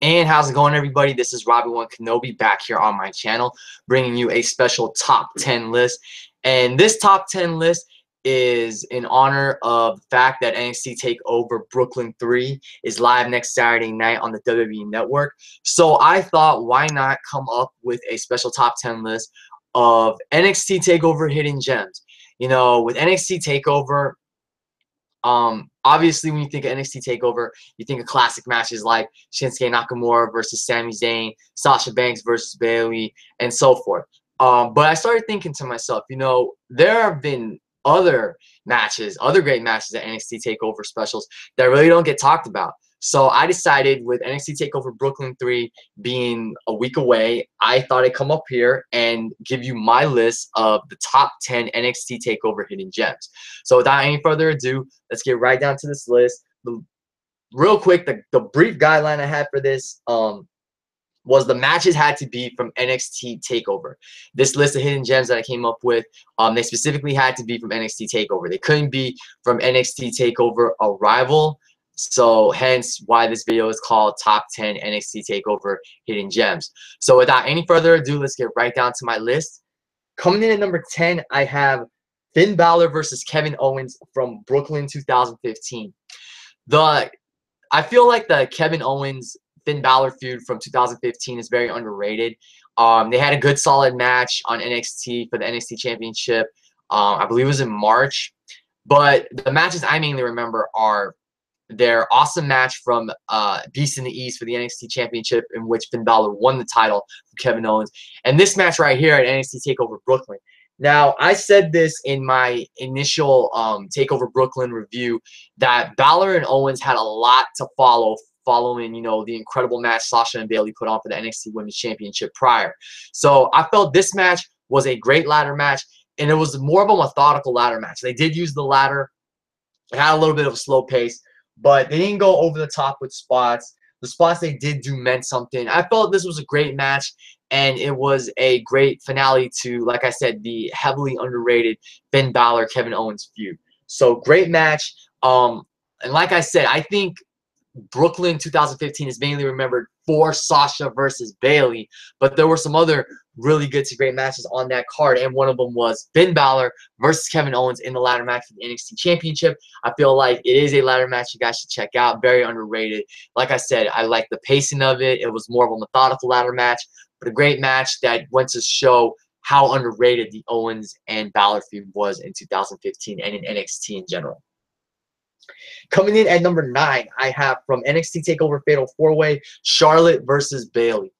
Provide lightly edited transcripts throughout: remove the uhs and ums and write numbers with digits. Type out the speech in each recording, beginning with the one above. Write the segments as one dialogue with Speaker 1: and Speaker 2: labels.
Speaker 1: And how's it going, everybody? This is Robbie1 Kenobi back here on my channel, bringing you a special top 10 list. And this top 10 list is in honor of the fact that NXT TakeOver Brooklyn 3 is live next Saturday night on the WWE Network. So I thought, why not come up with a special top 10 list of NXT TakeOver hidden gems? You know, with NXT TakeOver, obviously, when you think of NXT TakeOver, you think of classic matches like Shinsuke Nakamura versus Sami Zayn, Sasha Banks versus Bayley, and so forth. But I started thinking to myself, you know, there have been other matches, other great matches at NXT TakeOver specials that really don't get talked about. So I decided, with NXT TakeOver Brooklyn 3 being a week away, I thought I'd come up here and give you my list of the top 10 NXT TakeOver hidden gems. So without any further ado, let's get right down to this list. Real quick, the brief guideline I had for this was the matches had to be from NXT TakeOver. This list of hidden gems that I came up with, they specifically had to be from NXT TakeOver. They couldn't be from NXT TakeOver Arrival. So hence why this video is called Top 10 NXT TakeOver Hidden Gems. So without any further ado, let's get right down to my list. Coming in at number 10, I have Finn Balor versus Kevin Owens from Brooklyn 2015. I feel like the Kevin Owens Finn Balor feud from 2015 is very underrated. They had a good solid match on NXT for the NXT Championship. I believe it was in March. But the matches I mainly remember are their awesome match from Beast in the East for the NXT Championship, in which Finn Balor won the title from Kevin Owens. And this match right here at NXT TakeOver Brooklyn. Now, I said this in my initial TakeOver Brooklyn review, that Balor and Owens had a lot to follow following, you know, the incredible match Sasha and Bayley put on for the NXT Women's Championship prior. So I felt this match was a great ladder match, and it was more of a methodical ladder match. They did use the ladder. It had a little bit of a slow pace, but they didn't go over the top with spots. The spots they did do meant something. I felt this was a great match, and it was a great finale to, like I said, the heavily underrated Finn Balor Kevin Owens feud. So great match. And like I said, I think Brooklyn 2015 is mainly remembered for Sasha versus Bayley, but there were some other really good to great matches on that card, and one of them was Finn Balor versus Kevin Owens in the ladder match for the NXT Championship. I feel like it is a ladder match you guys should check out. Very underrated. Like I said, I like the pacing of it. It was more of a methodical ladder match, but a great match that went to show how underrated the Owens and Balor feud was in 2015 and in NXT in general. Coming in at number 9, I have from NXT TakeOver Fatal 4-Way, Charlotte versus Bayley.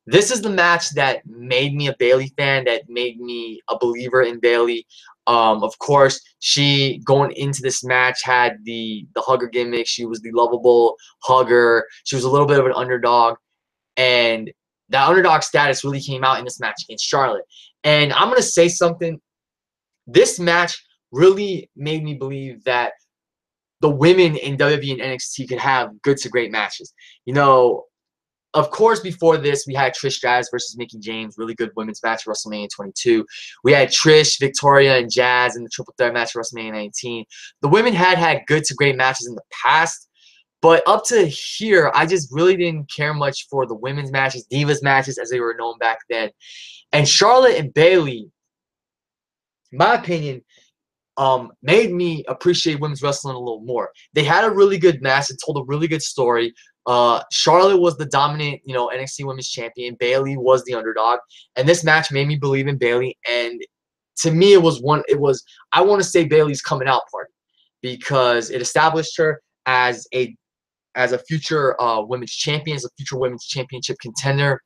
Speaker 1: This is the match that made me a Bayley fan, that made me a believer in Bayley. Of course, she, going into this match, had the hugger gimmick. She was the lovable hugger. She was a little bit of an underdog. And that underdog status really came out in this match against Charlotte. And I'm going to say something. This match really made me believe that the women in WWE and NXT could have good to great matches. You know, of course, before this, we had Trish Stratus versus Mickie James, really good women's match at WrestleMania 22. We had Trish, Victoria, and Jazz in the triple threat match at WrestleMania 19. The women had good to great matches in the past, but up to here, I just really didn't care much for the women's matches, Divas matches, as they were known back then. And Charlotte and Bayley, in my opinion, made me appreciate women's wrestling a little more. They had a really good match. It told a really good story. Charlotte was the dominant, you know, NXT Women's Champion. Bayley was the underdog, and this match made me believe in Bayley. And to me, I want to say Bayley's coming out party, because it established her as a future women's champion, as a future women's championship contender,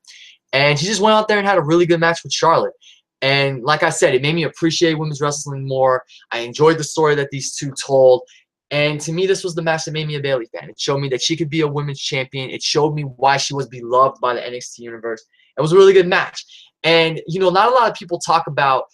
Speaker 1: and she just went out there and had a really good match with Charlotte. And like I said, it made me appreciate women's wrestling more. I enjoyed the story that these two told. And to me, this was the match that made me a Bayley fan. It showed me that she could be a women's champion. It showed me why she was beloved by the NXT universe. It was a really good match. And, you know, not a lot of people talk about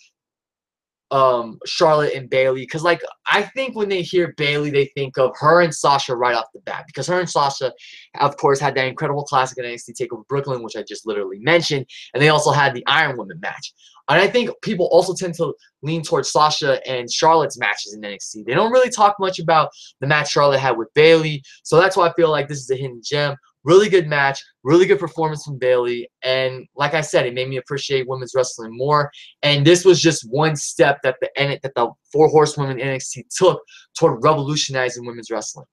Speaker 1: Charlotte and Bayley, because, like, I think when they hear Bayley, they think of her and Sasha right off the bat, because her and Sasha, of course, had that incredible classic at NXT TakeOver Brooklyn, which I just literally mentioned, and they also had the Iron Woman match. And I think people also tend to lean towards Sasha and Charlotte's matches in NXT. They don't really talk much about the match Charlotte had with Bayley, so that's why I feel like this is a hidden gem. Really good match, really good performance from Bayley, and like I said, it made me appreciate women's wrestling more. And this was just one step that the Four Horsewomen NXT took toward revolutionizing women's wrestling.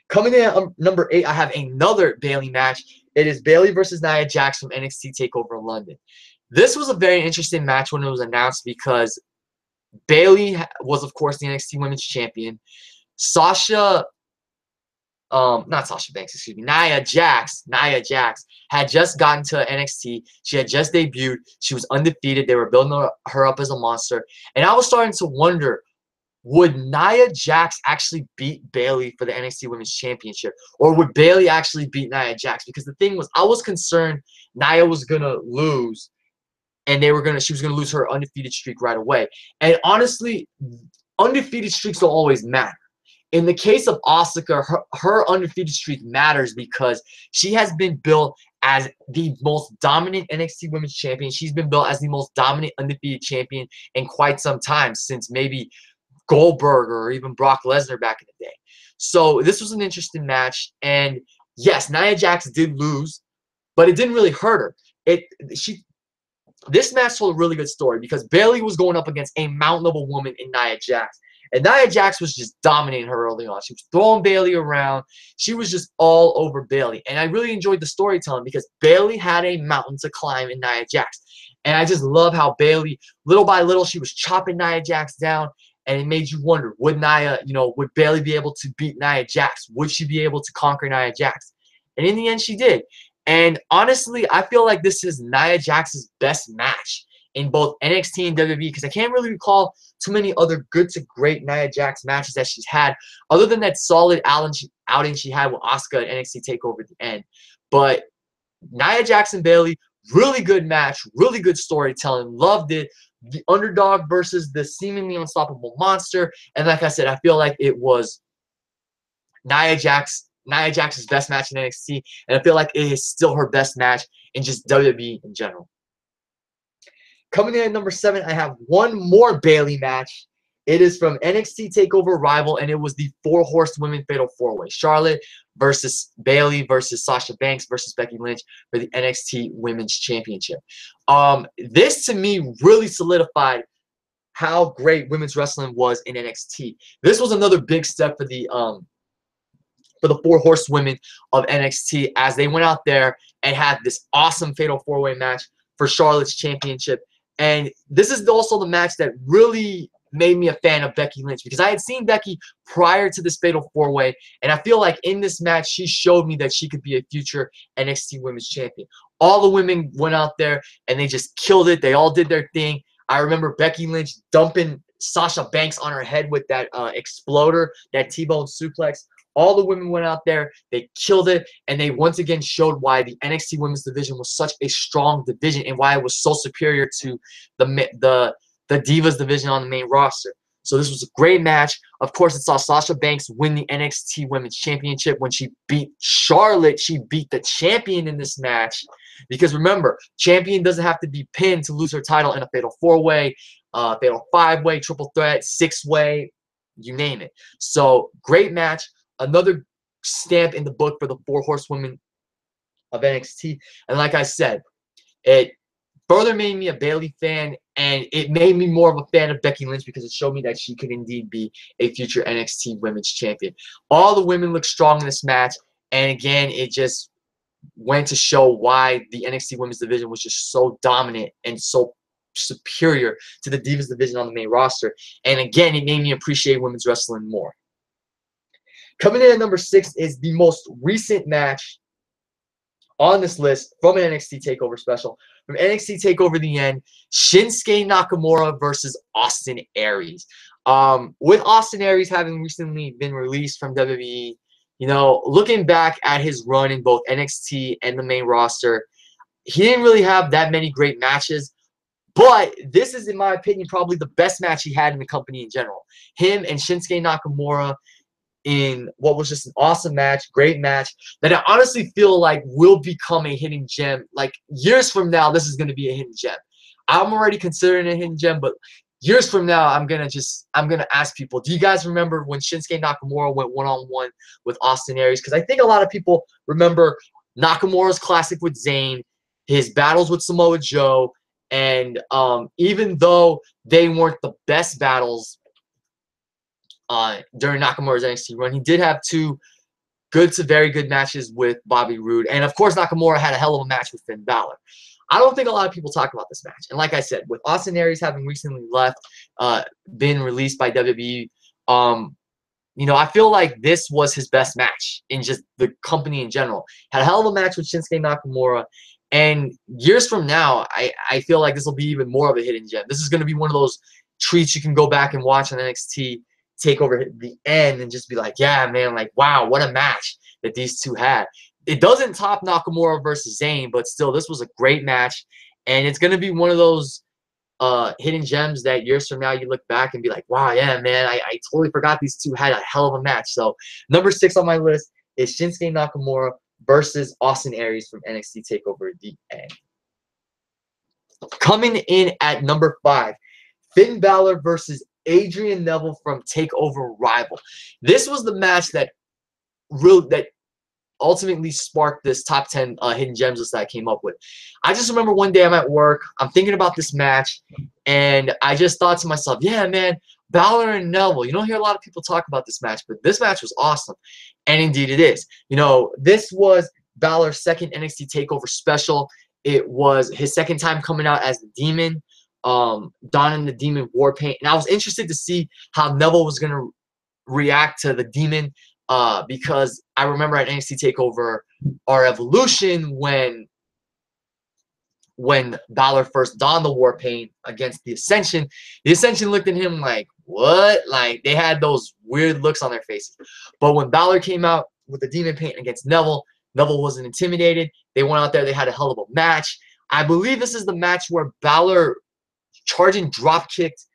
Speaker 1: Coming in at number 8, I have another Bayley match. It is Bayley versus Nia Jax from NXT TakeOver London. This was a very interesting match when it was announced because Bayley was, of course, the NXT Women's Champion. Not Sasha Banks, excuse me, Nia Jax had just gotten to NXT. She had just debuted. She was undefeated. They were building her up as a monster. And I was starting to wonder, would Nia Jax actually beat Bayley for the NXT Women's Championship? Or would Bayley actually beat Nia Jax? Because the thing was, I was concerned Nia was going to lose, and she was going to lose her undefeated streak right away. And honestly, undefeated streaks don't always matter. In the case of Asuka, her undefeated streak matters because she has been built as the most dominant NXT Women's Champion. She's been built as the most dominant undefeated champion in quite some time, since maybe Goldberg or even Brock Lesnar back in the day. So this was an interesting match. And yes, Nia Jax did lose, but it didn't really hurt her. This match told a really good story because Bayley was going up against a mountain of a woman in Nia Jax. And Nia Jax was just dominating her early on. She was throwing Bayley around. She was just all over Bayley. And I really enjoyed the storytelling because Bayley had a mountain to climb in Nia Jax. And I just love how Bayley, little by little, she was chopping Nia Jax down. And it made you wonder, would Bayley be able to beat Nia Jax? Would she be able to conquer Nia Jax? And in the end, she did. And honestly, I feel like this is Nia Jax's best match in both NXT and WWE because I can't really recall too many other good to great Nia Jax matches that she's had other than that solid outing she had with Asuka at NXT TakeOver at the end. But Nia Jax and Bayley, really good match, really good storytelling. Loved it. The underdog versus the seemingly unstoppable monster. And like I said, I feel like it was Nia Jax's best match in NXT, and I feel like it is still her best match in just WWE in general. Coming in at number 7, I have one more Bayley match. It is from NXT TakeOver Rival, and it was the Four Horsewomen Fatal 4-Way. Charlotte versus Bayley versus Sasha Banks versus Becky Lynch for the NXT Women's Championship. This, to me, really solidified how great women's wrestling was in NXT. This was another big step for the Four Horsewomen of NXT as they went out there and had this awesome Fatal 4-Way match for Charlotte's championship. And this is also the match that really made me a fan of Becky Lynch because I had seen Becky prior to this Fatal 4-Way, and I feel like in this match she showed me that she could be a future NXT Women's Champion. All the women went out there and they just killed it. They all did their thing. I remember Becky Lynch dumping Sasha Banks on her head with that exploder, that T-bone suplex. All the women went out there, they killed it, and they once again showed why the NXT Women's Division was such a strong division and why it was so superior to the Divas division on the main roster. So this was a great match. Of course, it saw Sasha Banks win the NXT Women's Championship when she beat Charlotte. She beat the champion in this match. Because remember, champion doesn't have to be pinned to lose her title in a Fatal 4-Way, Fatal 5-Way, Triple Threat, 6-Way, you name it. So, great match. Another stamp in the book for the Four Horsewomen of NXT. And like I said, it further made me a Bayley fan, and it made me more of a fan of Becky Lynch because it showed me that she could indeed be a future NXT Women's Champion. All the women looked strong in this match, and again, it just went to show why the NXT Women's Division was just so dominant and so superior to the Divas division on the main roster. And again, it made me appreciate women's wrestling more. Coming in at number 6 is the most recent match on this list from an NXT TakeOver special. From NXT TakeOver The End, Shinsuke Nakamura versus Austin Aries. With Austin Aries having recently been released from WWE, you know, looking back at his run in both NXT and the main roster, he didn't really have that many great matches. But this is, in my opinion, probably the best match he had in the company in general. Him and Shinsuke Nakamura in what was just an awesome match, great match, that I honestly feel like will become a hidden gem. Like, years from now, this is going to be a hidden gem. I'm already considering a hidden gem, but years from now, I'm gonna ask people, do you guys remember when Shinsuke Nakamura went one-on-one with Austin Aries? Because I think a lot of people remember Nakamura's classic with Zayn, his battles with Samoa Joe, and even though they weren't the best battles during Nakamura's NXT run, he did have two good to very good matches with Bobby Roode. And, of course, Nakamura had a hell of a match with Finn Balor. I don't think a lot of people talk about this match. And like I said, with Austin Aries having recently left, been released by WWE, you know, I feel like this was his best match in just the company in general. Had a hell of a match with Shinsuke Nakamura. And years from now, I feel like this will be even more of a hidden gem. This is going to be one of those treats you can go back and watch on NXT TakeOver at the end and just be like, yeah, man, like, wow, what a match that these two had. It doesn't top Nakamura versus Zayn, but still, this was a great match. And it's going to be one of those hidden gems that years from now you look back and be like, wow, yeah, man, I totally forgot these two had a hell of a match. So number 6 on my list is Shinsuke Nakamura versus Austin Aries from NXT TakeOver The End. Coming in at number 5, Finn Balor versus Adrian Neville from TakeOver Rival. This was the match that ultimately sparked this top 10 hidden gems list that I came up with. I just remember one day I'm at work, I'm thinking about this match, and I just thought to myself, yeah, man, Balor and Neville. You don't hear a lot of people talk about this match, but this match was awesome. And indeed it is. You know, this was Balor's second NXT TakeOver special. It was his second time coming out as the Demon, donning the Demon war paint. And I was interested to see how Neville was going to react to the Demon, because I remember at NXT TakeOver our Evolution when Balor first donned the war paint against the Ascension looked at him like, what? Like, they had those weird looks on their faces. But when Balor came out with the Demon paint against Neville, Neville wasn't intimidated. They went out there, they had a hell of a match. I believe this is the match where Balor charging drop kicked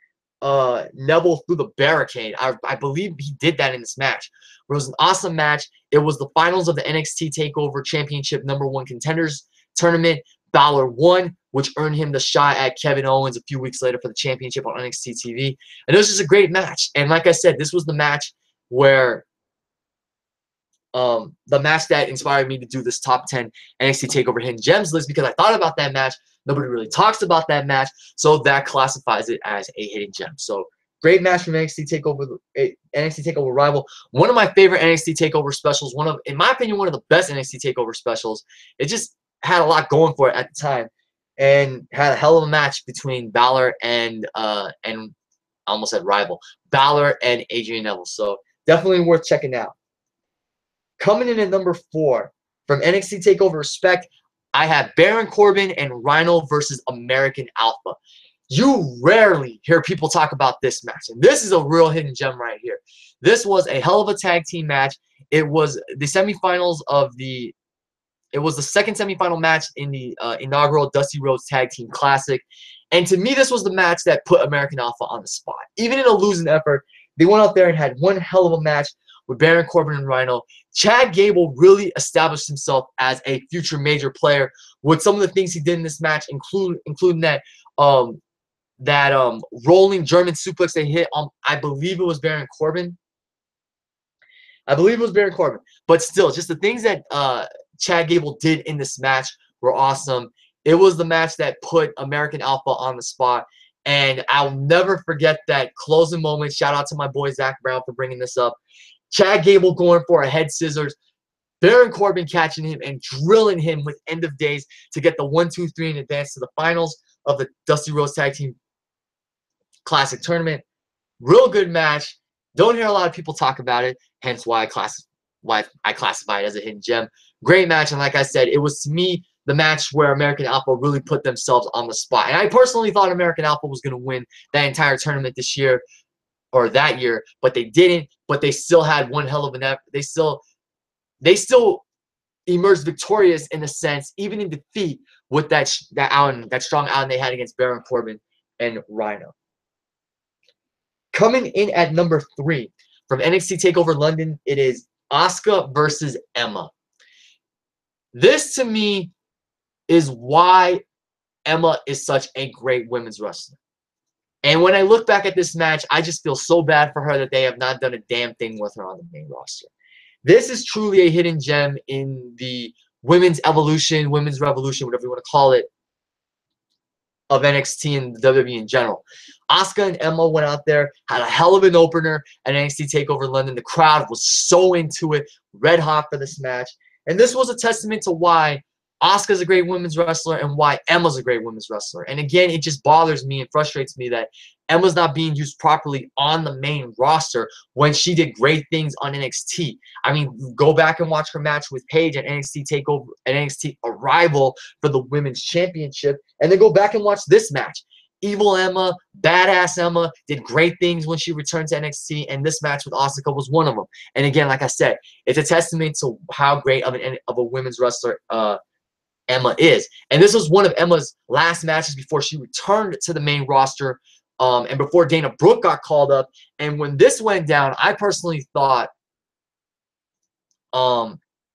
Speaker 1: Neville through the barricade. I believe he did that in this match. It was an awesome match. It was the finals of the NXT TakeOver Championship #1 Contenders Tournament. Balor won, which earned him the shot at Kevin Owens a few weeks later for the championship on NXT TV. And it was just a great match. And like I said, this was the match where the match that inspired me to do this top 10 NXT TakeOver Hidden Gems list, because I thought about that match. Nobody really talks about that match, so that classifies it as a hidden gem. So great match from NXT TakeOver Rival. One of my favorite NXT TakeOver specials. In my opinion, one of the best NXT TakeOver specials. It just had a lot going for it at the time, and had a hell of a match between Balor and I almost said Rival, Balor and Adrian Neville. So definitely worth checking out. Coming in at number 4 from NXT TakeOver Respect, I have Baron Corbin and Rhino versus American Alpha. You rarely hear people talk about this match, and this is a real hidden gem right here. This was a hell of a tag team match. It was the semifinals of the. It was the second semifinal match in the inaugural Dusty Rhodes Tag Team Classic, and to me, this was the match that put American Alpha on the spot. Even in a losing effort, they went out there and had one hell of a match with Baron Corbin and Rhino. Chad Gable really established himself as a future major player with some of the things he did in this match, including that rolling German suplex they hit on, I believe it was Baron Corbin. But still, just the things that Chad Gable did in this match were awesome. It was the match that put American Alpha on the spot. And I'll never forget that closing moment. Shout out to my boy Zach Brown for bringing this up. Chad Gable going for a head scissors. Baron Corbin catching him and drilling him with End of Days to get the 1-2-3 and advance to the finals of the Dusty Rhodes Tag Team Classic Tournament. Real good match. Don't hear a lot of people talk about it, hence why I classify it as a hidden gem. Great match, and like I said, it was, to me, the match where American Alpha really put themselves on the spot. And I personally thought American Alpha was going to win that entire tournament this year, or that year, but they didn't. But they still had one hell of an effort. They still emerged victorious in a sense, even in defeat, with that strong outing they had against Baron Corbin and Rhino. Coming in at number 3 from NXT TakeOver London, it is Asuka versus Emma. This, to me, is why Emma is such a great women's wrestler. And when I look back at this match, I just feel so bad for her that they have not done a damn thing with her on the main roster. This is truly a hidden gem in the women's evolution, women's revolution, whatever you want to call it, of NXT and WWE in general. Asuka and Emma went out there, had a hell of an opener at NXT TakeOver London. The crowd was so into it, red hot for this match. And this was a testament to why Asuka's a great women's wrestler and why Emma's a great women's wrestler. And again, it just bothers me and frustrates me that Emma's not being used properly on the main roster when she did great things on NXT. I mean, go back and watch her match with Paige at NXT TakeOver, at NXT Arrival for the Women's Championship, and then go back and watch this match. Evil Emma, badass Emma, did great things when she returned to NXT, and this match with Asuka was one of them. And again, like I said, it's a testament to how great of a women's wrestler Emma is. And this was one of Emma's last matches before she returned to the main roster, and before Dana Brooke got called up. And when this went down, I personally thought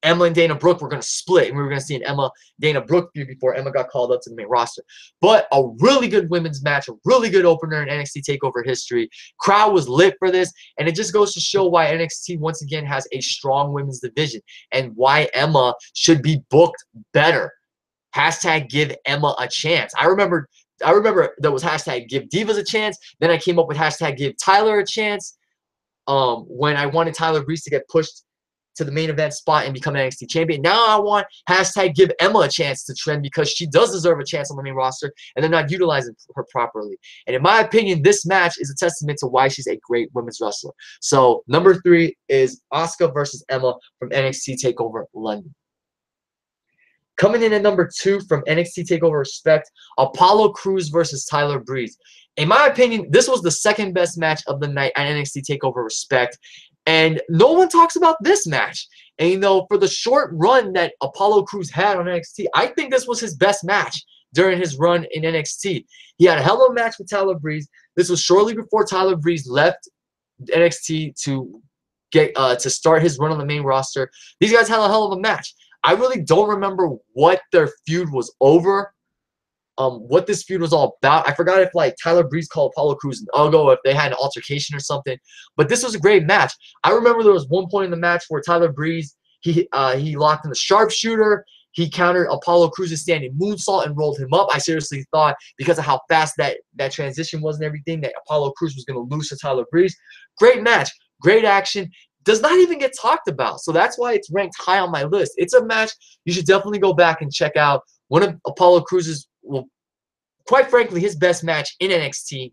Speaker 1: Emma and Dana Brooke were going to split, and we were going to see an Emma-Dana Brooke feud before Emma got called up to the main roster. But a really good women's match, a really good opener in NXT TakeOver history. Crowd was lit for this, and it just goes to show why NXT once again has a strong women's division and why Emma should be booked better. Hashtag give Emma a chance. I remember there was hashtag give Divas a chance. Then I came up with hashtag give Tyler a chance. When I wanted Tyler Breeze to get pushed to the main event spot and become an NXT champion. Now I want hashtag give Emma a chance to trend because she does deserve a chance on the main roster and they're not utilizing her properly. And in my opinion, this match is a testament to why she's a great women's wrestler. So number 3 is Asuka versus Emma from NXT TakeOver London. Coming in at number 2 from NXT TakeOver Respect, Apollo Crews versus Tyler Breeze. In my opinion, this was the second best match of the night at NXT TakeOver Respect. And no one talks about this match. And, you know, for the short run that Apollo Crews had on NXT, I think this was his best match during his run in NXT. He had a hell of a match with Tyler Breeze. This was shortly before Tyler Breeze left NXT to start his run on the main roster. These guys had a hell of a match. I really don't remember what their feud was over, what this feud was all about. I forgot if, like, Tyler Breeze called Apollo Crews an uggo, if they had an altercation or something. But this was a great match. I remember there was one point in the match where Tyler Breeze, he locked in the sharpshooter. He countered Apollo Crews' standing moonsault and rolled him up. I seriously thought, because of how fast that transition was and everything, that Apollo Crews was going to lose to Tyler Breeze. Great match. Great action. Does not even get talked about. So that's why it's ranked high on my list. It's a match you should definitely go back and check out. One of Apollo Crews' well, quite frankly, his best match in NXT.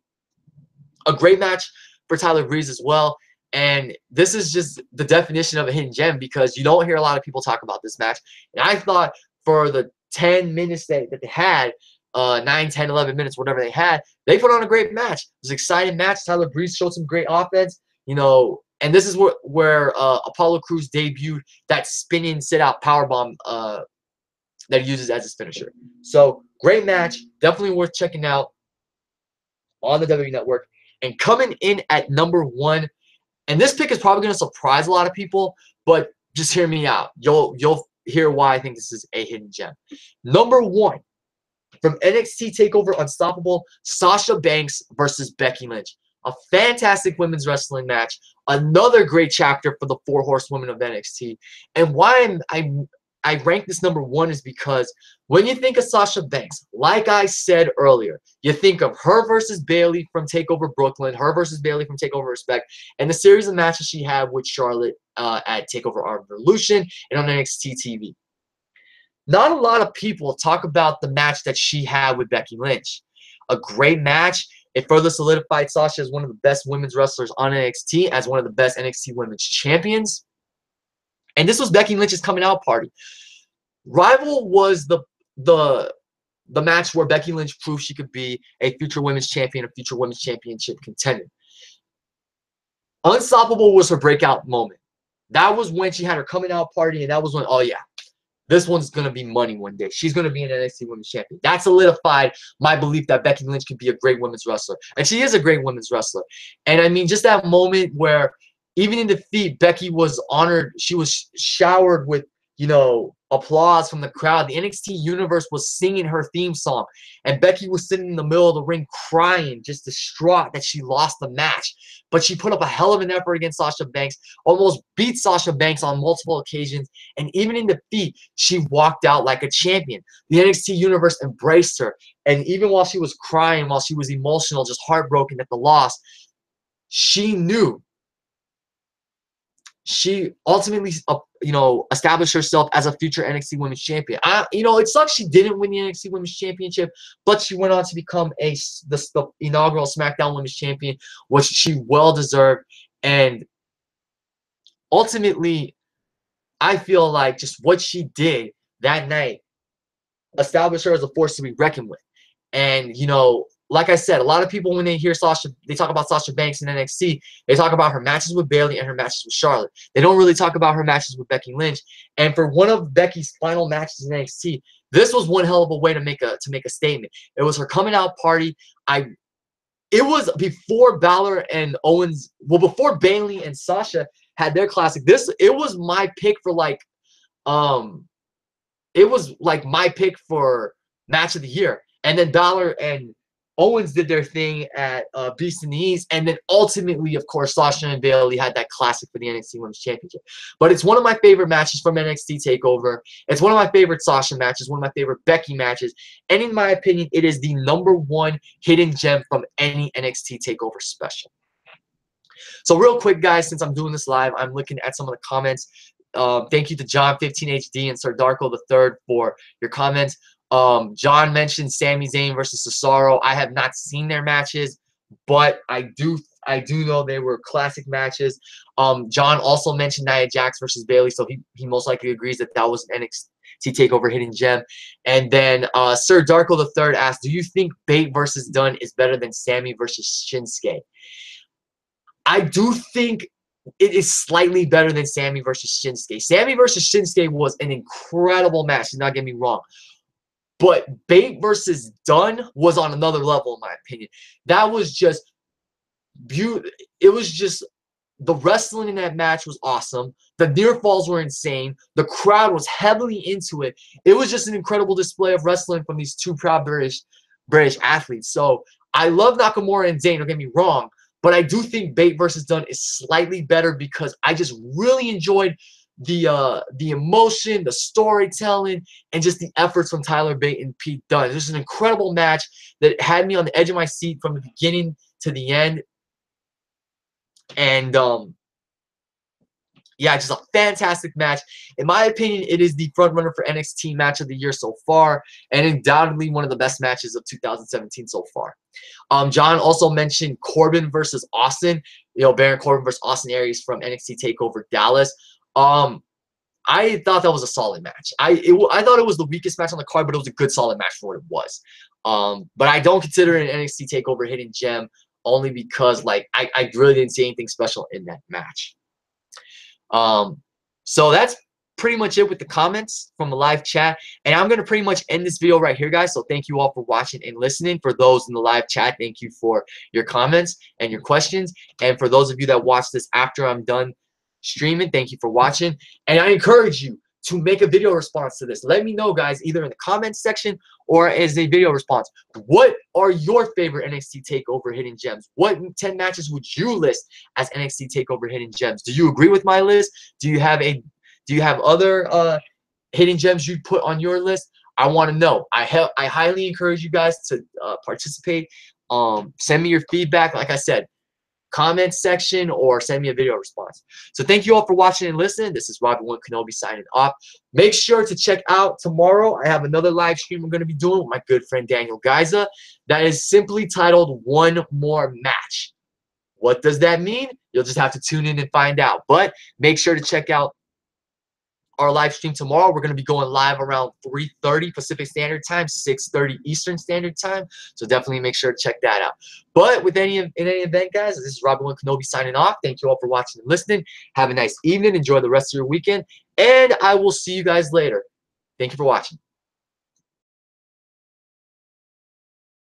Speaker 1: A great match for Tyler Breeze as well. And this is just the definition of a hidden gem because you don't hear a lot of people talk about this match. And I thought for the 10 minutes that they had, 9, 10, 11 minutes, whatever they put on a great match. It was an exciting match. Tyler Breeze showed some great offense. You know, and this is where Apollo Crews debuted that spinning sit-out powerbomb that he uses as his finisher. So, great match. Definitely worth checking out on the WWE Network. And coming in at number 1, and this pick is probably going to surprise a lot of people, but just hear me out. You'll hear why I think this is a hidden gem. Number 1, from NXT TakeOver Unstoppable, Sasha Banks versus Becky Lynch. A fantastic women's wrestling match. Another great chapter for the 4 horsewomen of NXT. And why I rank this number 1 is because when you think of Sasha Banks, like I said earlier, you think of her versus Bayley from TakeOver Brooklyn, her versus Bayley from TakeOver Respect, and the series of matches she had with Charlotte at TakeOver Revolution and on NXT TV. Not a lot of people talk about the match that she had with Becky Lynch. A great match. It further solidified Sasha as one of the best women's wrestlers on NXT, as one of the best NXT women's champions. And this was Becky Lynch's coming out party. Rival was the match where Becky Lynch proved she could be a future women's champion, a future women's championship contender. Unstoppable was her breakout moment. That was when she had her coming out party, and that was when, oh yeah, this one's going to be money one day. She's going to be an NXT Women's Champion. That solidified my belief that Becky Lynch could be a great women's wrestler. And she is a great women's wrestler. And I mean, just that moment where even in defeat, Becky was honored. She was showered with, you know, applause from the crowd. The NXT universe was singing her theme song, and Becky was sitting in the middle of the ring crying, just distraught that she lost the match. But she put up a hell of an effort against Sasha Banks, almost beat Sasha Banks on multiple occasions, and even in defeat, she walked out like a champion. The NXT universe embraced her, and even while she was crying, while she was emotional, just heartbroken at the loss, she knew she ultimately, established herself as a future NXT Women's Champion. It sucks she didn't win the NXT Women's Championship, but she went on to become the inaugural SmackDown Women's Champion, which she well deserved. And ultimately, I feel like just what she did that night established her as a force to be reckoned with. And, like I said, a lot of people, when they hear Sasha, they talk about Sasha Banks in NXT, they talk about her matches with Bayley and her matches with Charlotte. They don't really talk about her matches with Becky Lynch. And for one of Becky's final matches in NXT, this was one hell of a way to make a statement. It was her coming out party. It was before Balor and Owens, before Bayley and Sasha had their classic. It was my pick for my pick for match of the year. And then Balor and Owens did their thing at Beast in the East. And then ultimately, of course, Sasha and Bayley had that classic for the NXT Women's Championship. But it's one of my favorite matches from NXT TakeOver. It's one of my favorite Sasha matches, one of my favorite Becky matches. And in my opinion, it is the #1 hidden gem from any NXT TakeOver special. So real quick, guys, since I'm doing this live, I'm looking at some of the comments. Thank you to John15HD and Sir Darko III for your comments. John mentioned Sami Zayn versus Cesaro. I have not seen their matches, but I do know they were classic matches. John also mentioned Nia Jax versus Bayley, so he most likely agrees that was an NXT TakeOver hidden gem. And then Sir Darko III asked, do you think Bate versus Dunn is better than Sami versus Shinsuke? I do think it is slightly better than Sami versus Shinsuke. Sami versus Shinsuke was an incredible match, do not get me wrong. But Bate versus Dunn was on another level, in my opinion. That was just beautiful. It was just, the wrestling in that match was awesome. The near falls were insane. The crowd was heavily into it. It was just an incredible display of wrestling from these two proud British athletes. So I love Nakamura and Zayn, don't get me wrong. But I do think Bate versus Dunn is slightly better because I just really enjoyed the emotion, the storytelling, and just the efforts from Tyler Bate and Pete Dunne. It was an incredible match that had me on the edge of my seat from the beginning to the end. And yeah, just a fantastic match. In my opinion, it is the front runner for NXT match of the year so far, and undoubtedly one of the best matches of 2017 so far. John also mentioned Corbin versus Austin. Baron Corbin versus Austin Aries from NXT TakeOver Dallas. I thought that was a solid match. I thought it was the weakest match on the card, but it was a good, solid match for what it was. But I don't consider it an NXT TakeOver hidden gem only because, I really didn't see anything special in that match. So that's pretty much it with the comments from the live chat. And I'm going to pretty much end this video right here, guys. So thank you all for watching and listening. For those in the live chat, thank you for your comments and your questions. And for those of you that watch this after I'm done streaming, thank you for watching. And I encourage you to make a video response to this. Let me know, guys, either in the comments section or as a video response. What are your favorite NXT TakeOver hidden gems? What 10 matches would you list as NXT TakeOver hidden gems? Do you agree with my list? Do you have other hidden gems you'd put on your list? I want to know. I highly encourage you guys to participate. Send me your feedback. Like I said, comment section or send me a video response. So thank you all for watching and listening. This is Robert Kenobi signing off. Make sure to check out tomorrow. I have another live stream I'm going to be doing with my good friend Daniel Gaiza that is simply titled One More Match. What does that mean? You'll just have to tune in and find out. But make sure to check out our live stream tomorrow. We're going to be going live around 3:30 Pacific Standard Time, 6:30 Eastern Standard Time. So definitely make sure to check that out. But in any event, guys, this is Robert Kenobi signing off. Thank you all for watching and listening. Have a nice evening. Enjoy the rest of your weekend. And I will see you guys later. Thank you for watching.